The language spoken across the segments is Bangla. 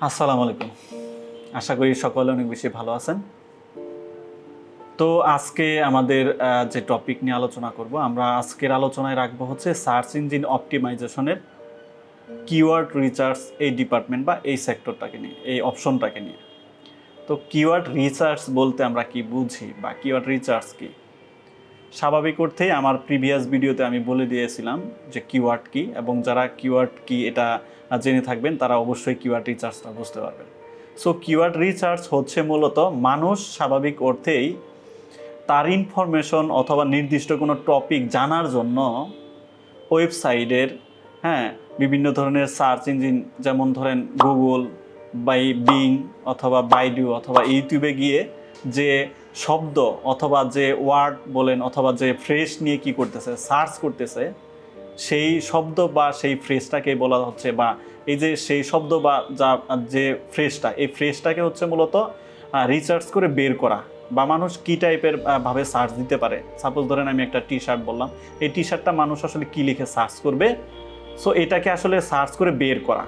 আসসালামু আলাইকুম। আশা করি সকলে অনেক বেশি ভালো আছেন। তো আজকে আমাদের যে টপিক নিয়ে আলোচনা করব, আমরা আজকের আলোচনায় রাখবো হচ্ছে সার্চ ইঞ্জিন অপটিমাইজেশনের কিওয়ার্ড রিসার্চ এই ডিপার্টমেন্ট বা এই সেক্টরটাকে নিয়ে, এই অপশনটাকে নিয়ে। তো কিওয়ার্ড রিসার্চ বলতে আমরা কি বুঝি বা কিওয়ার্ড রিসার্চ কি? স্বাভাবিক অর্থেই আমার প্রিভিয়াস ভিডিওতে আমি বলে দিয়েছিলাম যে কিওয়ার্ড কি, এবং যারা কিওয়ার্ড কি এটা জেনে থাকবেন তারা অবশ্যই কিওয়ার্ড রিসার্চটা বুঝতে পারবেন। সো কিওয়ার্ড রিসার্চ হচ্ছে মূলত মানুষ স্বাভাবিক অর্থেই তার ইনফরমেশন অথবা নির্দিষ্ট কোনো টপিক জানার জন্য ওয়েবসাইটের বিভিন্ন ধরনের সার্চ ইঞ্জিন, যেমন ধরেন গুগল, বিং অথবা বাইডু অথবা ইউটিউবে গিয়ে যে শব্দ অথবা যে ওয়ার্ড বলেন অথবা যে ফ্রেজ নিয়ে কি করতেছে, সার্চ করতেছে, সেই শব্দ বা সেই ফ্রেজটাকে বলা হচ্ছে, বা এই যে সেই শব্দ বা যে ফ্রেজটা, এই ফ্রেজটাকে হচ্ছে মূলত রিসার্চ করে বের করা, বা মানুষ কী টাইপের ভাবে সার্চ দিতে পারে। সাপোজ ধরেন আমি একটা টি শার্ট বললাম, এই টি শার্টটা মানুষ আসলে কী লিখে সার্চ করবে, সো এটাকে আসলে সার্চ করে বের করা,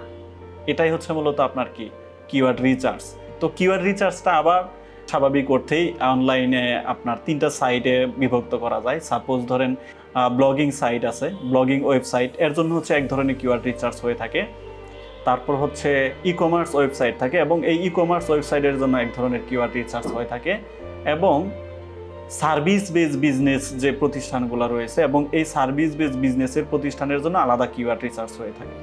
এটাই হচ্ছে মূলত আপনার কি কিওয়ার্ড রিসার্চ। তো কিওয়ার্ড রিসার্চটা আবার স্বাভাবিক অর্থেই অনলাইনে আপনার 3টা সাইটে বিভক্ত করা যায়। সাপোজ ধরেন ব্লগিং সাইট আছে, ব্লগিং ওয়েবসাইট, এর জন্য হচ্ছে এক ধরনের কিওয়ার্ড রিসার্চ হয়ে থাকে। তারপর হচ্ছে ই কমার্স ওয়েবসাইট থাকে, এবং এই ই কমার্স ওয়েবসাইটের জন্য এক ধরনের কিওয়ার্ড রিসার্চ হয়ে থাকে। এবং সার্ভিস বেস বিজনেস যে প্রতিষ্ঠানগুলো রয়েছে, এবং এই সার্ভিস বেস বিজনেসের প্রতিষ্ঠানের জন্য আলাদা কিওয়ার্ড রিসার্চ হয়ে থাকে।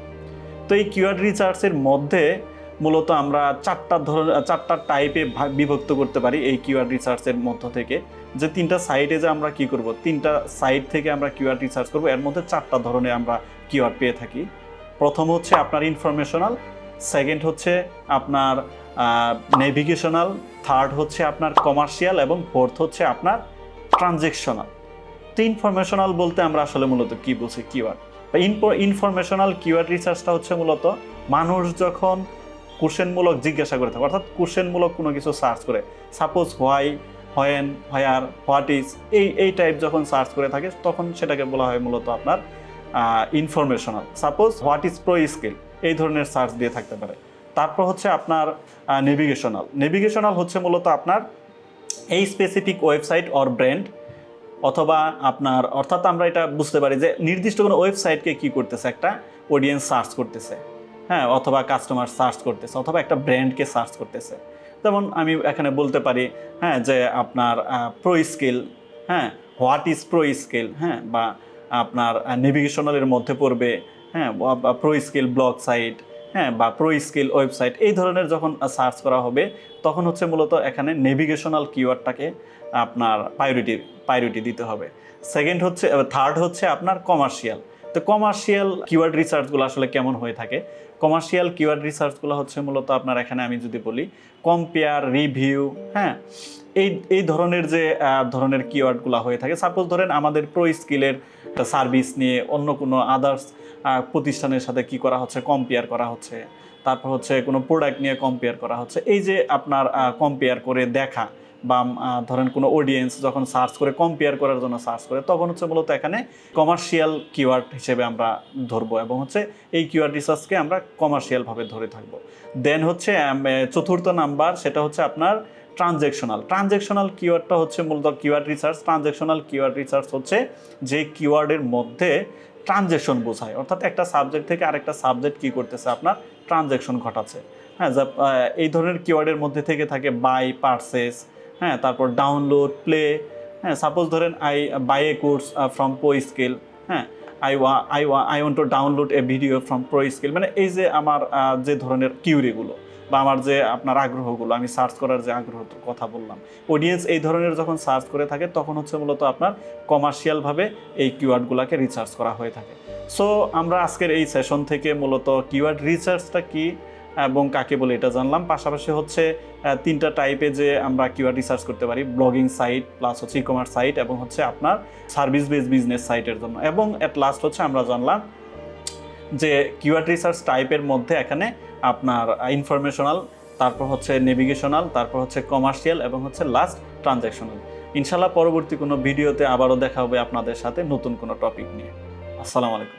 তো এই কিওয়ার্ড রিসার্চের মধ্যে মূলত আমরা চারটা টাইপে বিভক্ত করতে পারি এই কিওয়ার্ড রিসার্চের মধ্য থেকে। যে 3টা সাইটে যে আমরা কি করব, 3টা সাইট থেকে আমরা কিওয়ার্ড রিসার্চ করব, এর মধ্যে 4টা ধরনের আমরা কিওয়ার্ড পেয়ে থাকি। প্রথম হচ্ছে আপনার ইনফরমেশনাল, সেকেন্ড হচ্ছে আপনার নেভিগেশনাল, থার্ড হচ্ছে আপনার কমার্শিয়াল, এবং ফোর্থ হচ্ছে আপনার ট্রানজেকশনাল। তো ইনফরমেশনাল বলতে আমরা আসলে মূলত কি বুঝি কিওয়ার্ড বা ইনফরমেশনাল কিওয়ার্ড রিসার্চটা হচ্ছে মূলত মানুষ যখন কোশ্চেনমূলক জিজ্ঞাসা করে থাকে, অর্থাৎ কোশ্চেনমূলক কোনো কিছু সার্চ করে, suppose why, when, where, what is, এই টাইপ যখন সার্চ করে থাকে তখন সেটাকে বলা হয় মূলত আপনার informational. Suppose what is ProSkil, এই ধরনের সার্চ দিয়ে থাকতে পারে। তারপর হচ্ছে আপনার নেভিগেশনাল হচ্ছে মূলত আপনার এই স্পেসিফিক ওয়েবসাইট অর ব্র্যান্ড, অথবা আপনার, অর্থাৎ আমরা এটা বুঝতে পারি যে নির্দিষ্ট কোনো ওয়েবসাইটকে কি করতেছে, একটা অডিয়েন্স সার্চ করতেছে, অথবা কাস্টমার সার্চ করতেছে, অথবা একটা ব্র্যান্ডকে সার্চ করতেছে। যেমন আমি এখানে বলতে পারি যে আপনার ProSkil, হোয়াট ইজ ProSkil, বা আপনার নেভিগেশনালের মধ্যে পড়বে ProSkil ব্লগ সাইট, বা ProSkil ওয়েবসাইট, এই ধরনের যখন সার্চ করা হবে তখন হচ্ছে মূলত এখানে নেভিগেশনাল কিওয়ার্ডটাকে আপনার প্রায়োরিটি দিতে হবে। থার্ড হচ্ছে আপনার কমার্শিয়াল। তো কমার্শিয়াল কিওয়ার্ড রিসার্চগুলো আসলে কেমন হয়ে থাকে? কমার্শিয়াল কিওয়ার্ড রিসার্চগুলো হচ্ছে মূলত আপনার, এখানে আমি যদি বলি, কম্পেয়ার, রিভিউ, এই ধরনের যে ধরনের কিওয়ার্ডগুলো হয়ে থাকে। সাপোজ ধরেন আমাদের ProSkilএর সার্ভিস নিয়ে অন্য কোনো আদার্স প্রতিষ্ঠানের সাথে কি করা হচ্ছে, কম্পেয়ার করা হচ্ছে। তারপর হচ্ছে কোনো প্রোডাক্ট নিয়ে কম্পেয়ার করা হচ্ছে। এই যে আপনার কম্পেয়ার করে দেখা, বা ধরেন কোনো অডিয়েন্স যখন সার্চ করে কম্পেয়ার করার জন্য সার্চ করে, তখন হচ্ছে মূলত এখানে কমার্শিয়াল কিওয়ার্ড হিসেবে আমরা ধরবো, এবং হচ্ছে এই কিওয়ার্ড রিসার্চকে আমরা কমার্শিয়ালভাবে ধরে থাকবো। দেন হচ্ছে চতুর্থ নাম্বার, সেটা হচ্ছে আপনার ট্রানজেকশনাল কিওয়ার্ডটা হচ্ছে মূলত keyword research. Transactional keyword research হচ্ছে যে কিওয়ার্ডের মধ্যে ট্রানজেকশন বোঝায়, অর্থাৎ একটা সাবজেক্ট থেকে আরেকটা সাবজেক্ট কি করতেছে, আপনার ট্রানজেকশন ঘটাচ্ছে। এই ধরনের কিওয়ার্ডের মধ্যে থেকে থাকে বাই, পারচেস, তারপর ডাউনলোড, প্লে। সাপোজ ধরেন I buy a course from ProSkil, I want to download a video from ProSkil। মানে এই যে আমার যে ধরনের কিউরিগুলো বা আমার যে আপনার আগ্রহগুলো, আমি সার্চ করার যে আগ্রহ কথা বললাম, অডিয়েন্স এই ধরনের যখন সার্চ করে থাকে তখন হচ্ছে মূলত আপনার কমার্শিয়ালভাবে এই কিওয়ার্ডগুলোকে রিসার্চ করা হয়ে থাকে। সো আমরা আজকের এই সেশন থেকে মূলত কিওয়ার্ড রিসার্চটা কি এবং কাকে বলে এটা জানলাম। পাশাপাশি হচ্ছে 3টা টাইপে যে আমরা কিওয়ার্ড রিসার্চ করতে পারি, ব্লগিং সাইট, প্লাস হচ্ছে ই কমার্স সাইট, এবং হচ্ছে আপনার সার্ভিস বেস বিজনেস সাইটের জন্য। এবং এট লাস্ট হচ্ছে আমরা জানলাম যে কিওয়ার্ড রিসার্চ টাইপের মধ্যে এখানে আপনার ইনফরমেশনাল, তারপর হচ্ছে নেভিগেশনাল, তারপর হচ্ছে কমার্শিয়াল, এবং হচ্ছে লাস্ট ট্রানজ্যাকশনাল। ইনশাল্লাহ পরবর্তী কোনো ভিডিওতে আবারও দেখা হবে আপনাদের সাথে নতুন কোনো টপিক নিয়ে। আসসালামু আলাইকুম।